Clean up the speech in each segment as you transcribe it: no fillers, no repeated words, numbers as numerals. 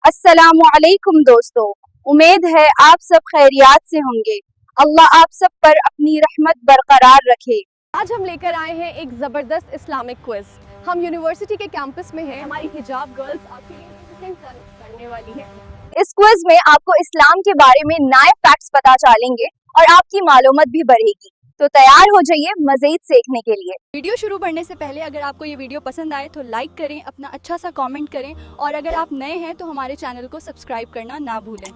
अस्सलामुअलैकुम दोस्तों, उम्मीद है आप सब खैरियत से होंगे। अल्लाह आप सब पर अपनी रहमत बरकरार रखे। आज हम लेकर आए हैं एक ज़बरदस्त इस्लामिक क्विज। हम यूनिवर्सिटी के कैंपस में हैं। हमारी हिजाब गर्ल्स आपके लिए करने वाली है। इस क्विज में आपको इस्लाम के बारे में नए फैक्ट्स पता चलेंगे और आपकी मालूमात भी बढ़ेगी। तो तैयार हो जाइए मज़ीद सीखने के लिए। वीडियो शुरू करने से पहले अगर आपको ये वीडियो पसंद आए तो लाइक करें, अपना अच्छा सा कमेंट करें और अगर आप नए हैं तो हमारे चैनल को सब्सक्राइब करना ना भूलें।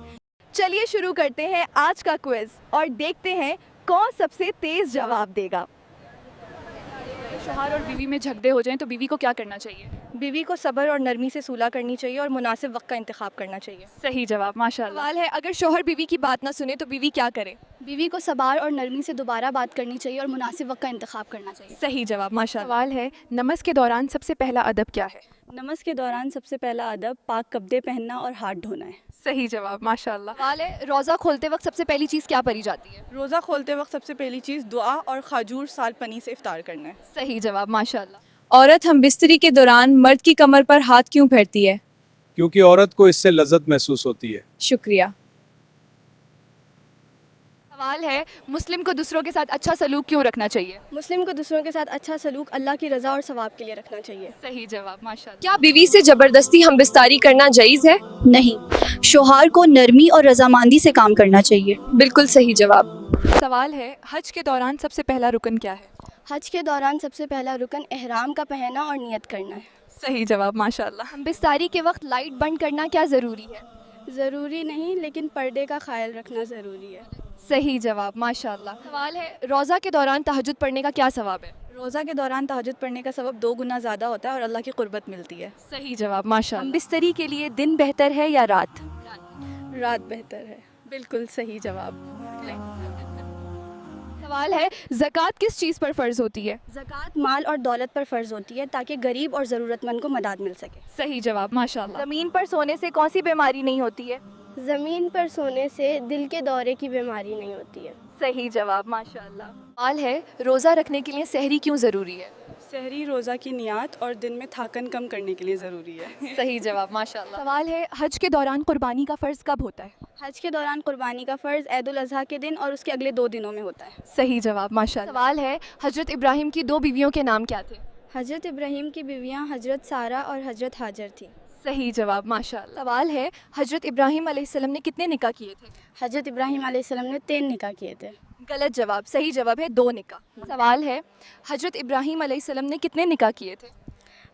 चलिए शुरू करते हैं आज का क्विज और देखते हैं कौन सबसे तेज़ जवाब देगा। शौहर और बीवी में झगड़े हो जाएं तो बीवी को क्या करना चाहिए? बीवी को सब्र और नरमी से सुलह करनी चाहिए और मुनासिब वक्त का इंतखाब करना चाहिए। सही जवाब, माशाल्लाह। सवाल है, अगर शौहर बीवी की बात ना सुने तो बीवी क्या करे? बीवी को सब्र और नरमी से दोबारा बात करनी चाहिए और मुनासिब वक्त का इंतखाब करना चाहिए। सही जवाब, माशाल्लाह। सवाल है, नमाज के दौरान सबसे पहला अदब क्या है? नमाज के दौरान सबसे पहला अदब पाक कपड़े पहनना और हाथ धोना है। सही जवाब, माशाल्लाह। सवाल है, रोज़ा खोलते वक्त सबसे पहली चीज़ क्या पढ़ी जाती है? रोज़ा खोलते वक्त सबसे पहली चीज़ दुआ और खजूर साल पनी से इफ्तार करना है। सही जवाब, माशाल्लाह। औरत हम बिस्तरी के दौरान मर्द की कमर पर हाथ क्यों फेरती है? क्योंकि औरत को इससे लज्जत महसूस होती है। शुक्रिया। सवाल है, मुस्लिम को दूसरों के साथ अच्छा सलूक क्यों रखना चाहिए? मुस्लिम को दूसरों के साथ अच्छा सलूक अल्लाह की रज़ा और सवाब के लिए रखना चाहिए। सही जवाब, माशाल्लाह। क्या बीवी से जबरदस्ती हम बिस्तारी करना जायज़ है? नहीं, शौहर को नरमी और रजामंदी से काम करना चाहिए। बिल्कुल सही जवाब। सवाल है, हज के दौरान सबसे पहला रुकन क्या है? हज के दौरान सबसे पहला रुकन एहराम का पहनना और नियत करना है। सही जवाब, माशाल्लाह। बिस्तारी के वक्त लाइट बंद करना क्या ज़रूरी है? ज़रूरी नहीं, लेकिन पर्दे का ख्याल रखना ज़रूरी है। सही जवाब, माशाल्लाह। सवाल है, रोज़ा के दौरान तहज्जुद पढ़ने का क्या सवाब है? रोज़ा के दौरान तहज्जुद पढ़ने का सबब 2 गुना ज़्यादा होता है और अल्लाह की कुर्बत मिलती है। सही जवाब, माशाल्लाह। बिस्तरी के लिए दिन बेहतर है या रात? रात बेहतर है। बिल्कुल सही जवाब। सवाल है, ज़कात किस चीज़ पर फ़र्ज़ होती है? ज़कात माल और दौलत पर फ़र्ज़ होती है ताकि गरीब और ज़रूरतमंद को मदद मिल सके। सही जवाब, माशाल्लाह। ज़मीन पर सोने से कौन सी बीमारी नहीं होती है? ज़मीन पर सोने से दिल के दौरे की बीमारी नहीं होती है। सही जवाब, माशाल्लाह। सवाल है, रोज़ा रखने के लिए सहरी क्यों ज़रूरी है? सहरी रोज़ा की नियत और दिन में थाकन कम करने के लिए ज़रूरी है। सही जवाब, माशाल्लाह। सवाल है, हज के दौरान कुर्बानी का फ़र्ज़ कब होता है? हज के दौरान कुर्बानी का फ़र्ज़ ईद उल अज़हा के दिन और उसके अगले 2 दिनों में होता है। सही जवाब, माशाल्लाह। सवाल है, हज़रत इब्राहिम की 2 बीवियों के नाम क्या थे? हज़रत इब्राहीम की बीवियाँ हज़रत सारा और हज़रत हाजर थी। सही जवाब, माशाल्लाह। सवाल है, हज़रत इब्राहिम अलैहिस्सलाम ने कितने निकाह किए थे? हज़रत इब्राहीम अलैहिस्सलाम ने 3 निकाह किए थे। गलत जवाब, सही जवाब है 2 निकाह। सवाल है, हज़रत इब्राहिम अलैहिस्सलाम ने कितने निकाह किए थे?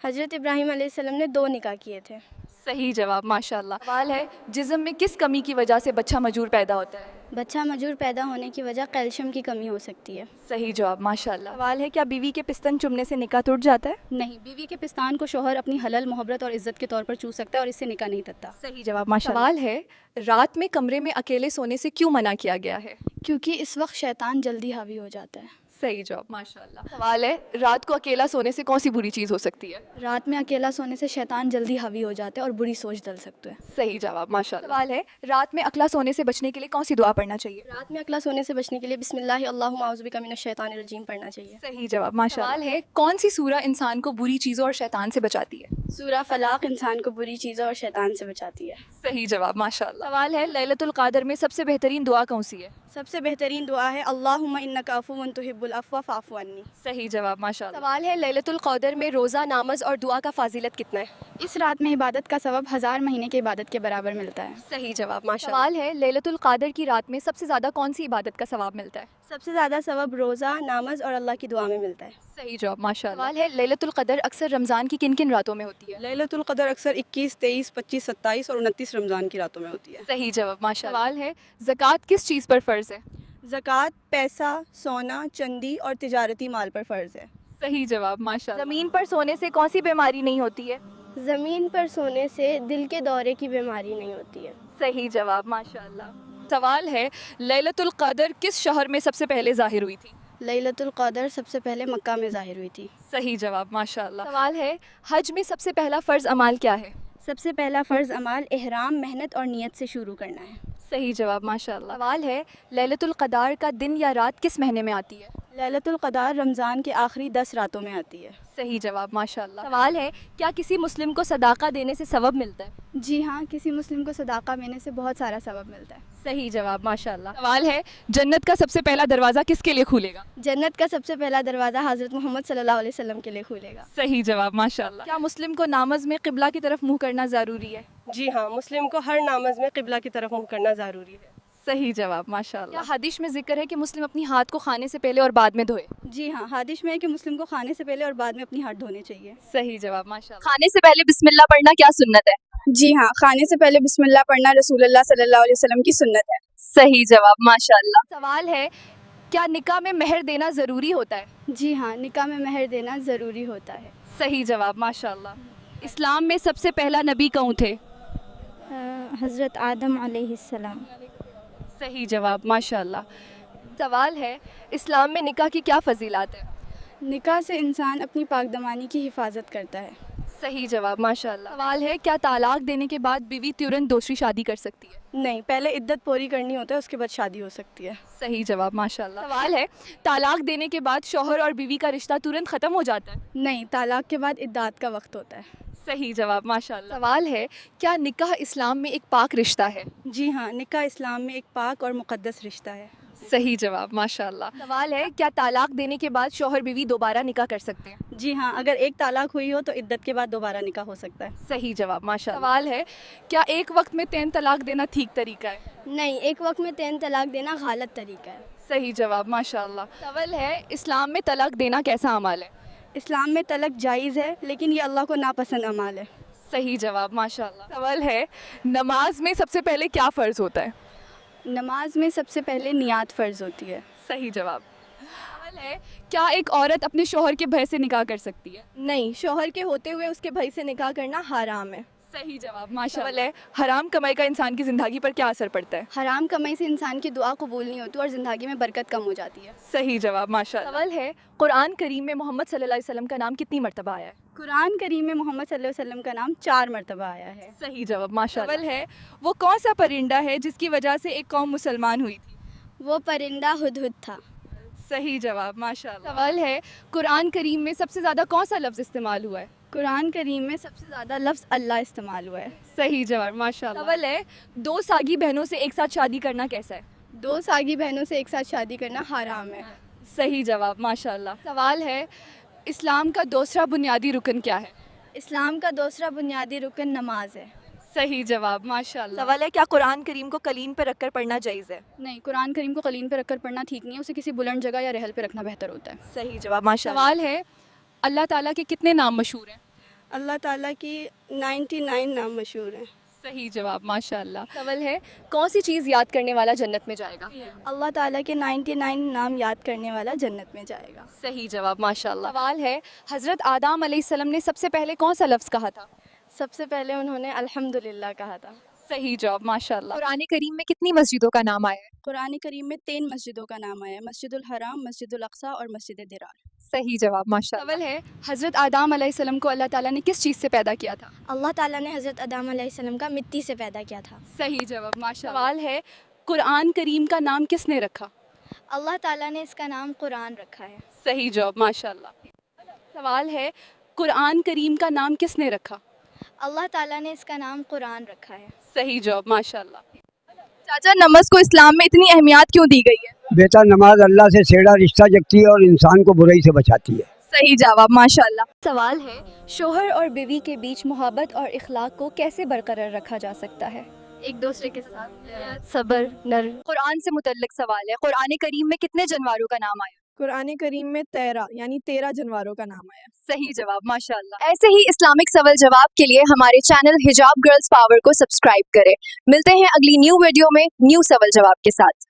हज़रत इब्राहीम अलैहिस्सलाम ने 2 निकाह किए थे। सही जवाब, माशाल्लाह। सवाल है, जिस्म में किस कमी की वजह से बच्चा मजूर पैदा होता है? बच्चा मजूर पैदा होने की वजह कैल्शियम की कमी हो सकती है। सही जवाब, माशाल्लाह। सवाल है, क्या बीवी के पिस्तन चुमने से निकाह टूट जाता है? नहीं, बीवी के पिस्तान को शौहर अपनी हलल मोहब्बत और इज़्ज़त के तौर पर चूस सकता है और इससे निकाह नहीं टूटता। सही जवाब, माशाल्लाह। सवाल है, रात में कमरे में अकेले सोने से क्यों मना किया गया है? क्योंकि इस वक्त शैतान जल्दी हावी हो जाता है। सही जवाब, माशाल्लाह। सवाल है, रात को अकेला सोने से कौन सी बुरी चीज़ हो सकती है? रात में अकेला सोने से शैतान जल्दी हावी हो जाता है और बुरी सोच डल सकते हैं। सही जवाब, माशाल्लाह। सवाल है, रात में अकेला सोने से बचने के लिए कौन सी दुआ पढ़ना चाहिए? रात में अकेला सोने से बचने के लिए बिस्मिल्लाह अल्लाहुम्मा औज़ु बिका मिनश शैतानिर रजीम पढ़ना चाहिए। सही जवाब, माशाल्लाह। सवाल है, कौन सी सूरह इंसान को बुरी चीज़ों और शैतान से बचाती है? सूरह फलाक इंसान को बुरी चीज़ों और शैतान से बचाती है। सही जवाब, माशाल्लाह। सवाल है, लैलतुल क़द्र में सबसे बेहतरीन दुआ कौन सी है? सबसे बेहतरीन दुआ है अल्लाहुम्मा इन्नका अफ़ुव्वुन तुहिब्बुल अफ़्व फ़अफ़ु अन्नी। सही जवाब, माशाल्लाह। सवाल है, लैलतुल क़द्र में रोज़ा, नामाज और दुआ का फाजिलत कितना है? इस रात में इबादत का सवाब 1000 महीने की इबादत के बराबर मिलता है। सही जवाब, माशाल्लाह। सवाल है, लैलतुल क़द्र की रात में सबसे ज़्यादा कौन सी इबादत का सवाब मिलता है? सबसे ज़्यादा सवाब रोज़ा, नामाज और अल्लाह की दुआ में मिलता है। सही जवाब, माशाल्लाह। सवाल है, लैलतुल क़द्र अक्सर रमज़ान की किन किन रातों में होती है? लैलतुल क़द्र अक्सर 21, 23, 25, 27 और 29 रमज़ान की रातों में होती है। सही जवाब, माशाल्लाह। सवाल है, ज़कात किस चीज़ पर फ़र्ज़ है? ज़कात पैसा, सोना, चंदी और तिजारती माल पर फ़र्ज़ है। सही जवाब, माशाल्लाह। ज़मीन पर सोने से कौन सी बीमारी नहीं होती है? ज़मीन पर सोने से दिल के दौरे की बीमारी नहीं होती है। सही जवाब, माशाल्लाह। सवाल है, लैलतुल क़द्र किस शहर में सबसे पहले ज़ाहिर हुई थी? लैलतुल क़द्र सबसे पहले मक्का में ज़ाहिर हुई थी। सही जवाब, माशाल्लाह। सवाल है, हज में सबसे पहला फ़र्ज़ अमाल क्या है? सबसे पहला फ़र्ज़ अमाल एहराम, मेहनत और नियत से शुरू करना है। सही जवाब, माशाल्लाह। सवाल है, लैलतुल क़द्र का दिन या रात किस महीने में आती है? लैलतुल क़दर रमज़ान के आखिरी 10 रातों में आती है। सही जवाब माशाल्लाह। सवाल है, क्या किसी मुस्लिम को सदाका देने से सवब मिलता है? जी हाँ, किसी मुस्लिम को सदाका देने से बहुत सारा सबब मिलता है। सही जवाब माशाल्लाह। सवाल है, जन्नत का सबसे पहला दरवाज़ा किसके लिए खुलेगा? जन्नत का सबसे पहला दरवाज़ा हज़रत मोहम्मद सल्लल्लाहु अलैहि वसल्लम के लिए खुलेगा। सही जवाब माशाल्लाह। क्या मुस्लिम को नामज़ में क़िबला की तरफ मुँह करना ज़रूरी है? जी हाँ, मुस्लिम को हर नामज़ में क़िबला की तरफ मुँह करना ज़रूरी है। सही जवाब माशाल्लाह। क्या हदीस में जिक्र है कि मुस्लिम अपनी हाथ को खाने से पहले और बाद में धोए? जी हाँ, हादिस में है कि मुस्लिम को खाने से पहले और बाद में अपनी हाथ धोने चाहिए। सही जवाब माशाल्लाह। खाने से पहले बिस्मिल्लाह पढ़ना क्या सुन्नत है? जी हाँ, खाने से पहले बिस्मिल्लाह पढ़ना रसूलुल्लाह सल्लल्लाहु अलैहि वसल्लम की सुन्नत है। सही जवाब माशाल्लाह। सवाल है, क्या निकाह में महर देना ज़रूरी होता है? जी हाँ, निकाह में महर देना ज़रूरी होता है। सही जवाब माशाल्लाह। इस्लाम में सबसे पहला नबी कौन थे? हज़रत आदम अलैहिस्सलाम। सही जवाब माशाल्लाह। सवाल है, इस्लाम में निकाह की क्या फजीलात है? निकाह से इंसान अपनी पाकदमानी की हिफाजत करता है। सही जवाब माशाल्लाह। सवाल है, क्या तालाक देने के बाद बीवी तुरंत दूसरी शादी कर सकती है? नहीं, पहले इद्दत पूरी करनी होता है, उसके बाद शादी हो सकती है। सही जवाब माशाल्लाह। सवाल है, तालाक देने के बाद शौहर और बीवी का रिश्ता तुरंत ख़त्म हो जाता है? नहीं, तालाक के बाद इद्दात का वक्त होता है। सही जवाब माशाल्लाह। सवाल है, क्या निकाह इस्लाम में एक पाक रिश्ता है? जी हाँ, निकाह इस्लाम में एक पाक और मुक़द्दस रिश्ता है। सही जवाब माशाल्लाह। सवाल है, क्या तालाक देने के बाद शौहर बीवी दोबारा निकाह कर सकते हैं? जी हाँ, अगर एक तालाक हुई हो तो इद्दत के बाद दोबारा निकाह हो सकता है। सही जवाब माशाल्लाह। सवाल है, क्या एक वक्त में 3 तलाक देना ठीक तरीका है? नहीं, एक वक्त में 3 तलाक देना गलत तरीका है। सही जवाब माशाल्लाह। सवाल है, इस्लाम में तलाक देना कैसा अमल है? इस्लाम में तलाक जायज़ है, लेकिन ये अल्लाह को नापसंद अमाल है। सही जवाब माशाल्लाह। सवाल है, नमाज में सबसे पहले क्या फ़र्ज़ होता है? नमाज में सबसे पहले नियात फ़र्ज़ होती है। सही जवाब। सवाल है, क्या एक औरत अपने शौहर के भय से निकाह कर सकती है? नहीं, शौहर के होते हुए उसके भाई से निकाह करना हराम है। सही जवाब माशाल्लाह। सवाल है, हराम कमाई का इंसान की ज़िंदगी पर क्या असर पड़ता है? हराम कमाई से इंसान की दुआ कबूल नहीं होती और ज़िंदगी में बरकत कम हो जाती है। सही जवाब माशाल्लाह। सवाल है, कुरान करीम में मोहम्मद सल्लल्लाहु अलैहि वसल्लम का नाम कितनी मरतबा आया है? कुरान करीम में मोहम्मद सल्लल्लाहु अलैहि वसल्लम का नाम 4 मरतबा आया है। सही जवाब माशाल्लाह। सवाल है, वो कौन सा परिंदा है जिसकी वजह से एक कौम मुसलमान हुई थी? वो परिंदा हुदहुद था। सही जवाब माशाल्लाह। सवाल है, कुरान करीम में सबसे ज़्यादा कौन सा लफ्ज़ इस्तेमाल हुआ है? कुरान करीम में सबसे ज़्यादा लफ्ज़ अल्लाह इस्तेमाल हुआ है। सही जवाब माशाल्लाह। सवाल है, 2 सागी बहनों से एक साथ शादी करना कैसा है? 2 सागी बहनों से एक साथ शादी करना हराम है। सही जवाब माशाल्लाह। सवाल है, इस्लाम का दूसरा बुनियादी रुकन क्या है? इस्लाम का दूसरा बुनियादी रुकन नमाज है। सही जवाब माशाल्लाह। सवाल है, क्या कुरान करीम को कलीन पर रखकर पढ़ना जायज़ है? नहीं, कुरान करीम को कलीन पर रखकर पढ़ना ठीक नहीं है, उसे किसी बुलंद जगह या रहल पर रखना बेहतर होता है। सही जवाब माशाल्लाह। सवाल है, अल्लाह ताला के कितने नाम मशहूर हैं? अल्लाह ताला की 99 नाम मशहूर हैं। सही जवाब माशाल्लाह। सवाल है, कौन सी चीज़ याद करने वाला जन्नत में जाएगा? अल्लाह ताला के 99 नाम याद करने वाला जन्नत में जाएगा। सही जवाब माशाल्लाह। सवाल है, हज़रत आदम अलैहिस्सलाम ने सबसे पहले कौन सा लफ्ज़ कहा था? सबसे पहले उन्होंने अल्हम्दुलिल्लाह कहा था। सही जवाब माशाल्लाह। कुरान करीम में कितनी मस्जिदों का नाम आया है? कुरान करीम में 3 मस्जिदों का नाम आया है, मस्जिदुल हराम, मस्जिदुल अक्सा और मस्जिद दिरार। सही जवाब माशाल्लाह। सवाल है, हज़रत आदम अलैहिस्सलाम को अल्लाह ताला ने किस चीज़ से पैदा किया था? अल्लाह ताला ने हज़रत आदम अलैहिस्सलाम का मिट्टी से पैदा किया था। सही जवाब माशाल्लाह। सवाल है, कुरान करीम का नाम किसने रखा? अल्लाह ताला ने इसका नाम कुरान रखा है। सही जवाब माशाल्लाह। सवाल है, कुरान करीम का नाम किसने रखा? अल्लाह ताला ने इसका नाम कुरान रखा है। सही जवाब माशाल्लाह। चाचा, नमाज को इस्लाम में इतनी अहमियत क्यों दी गई है? बेटा, नमाज अल्लाह से सेड़ा रिश्ता जगती है और इंसान को बुराई से बचाती है। सही जवाब माशाल्लाह। सवाल है, शौहर और बीवी के बीच मोहब्बत और इखलाक को कैसे बरकरार रखा जा सकता है? एक दूसरे के साथ सब्र, नर। कुरान से मुतल्लिक सवाल है, कुरान करीम में कितने जानवरों का नाम आया? कुरान करीम में 13 यानी 13 जानवरों का नाम आया। सही जवाब माशाल्लाह। ऐसे ही इस्लामिक सवाल जवाब के लिए हमारे चैनल हिजाब गर्ल्स पावर को सब्सक्राइब करें। मिलते हैं अगली न्यू वीडियो में न्यू सवाल जवाब के साथ।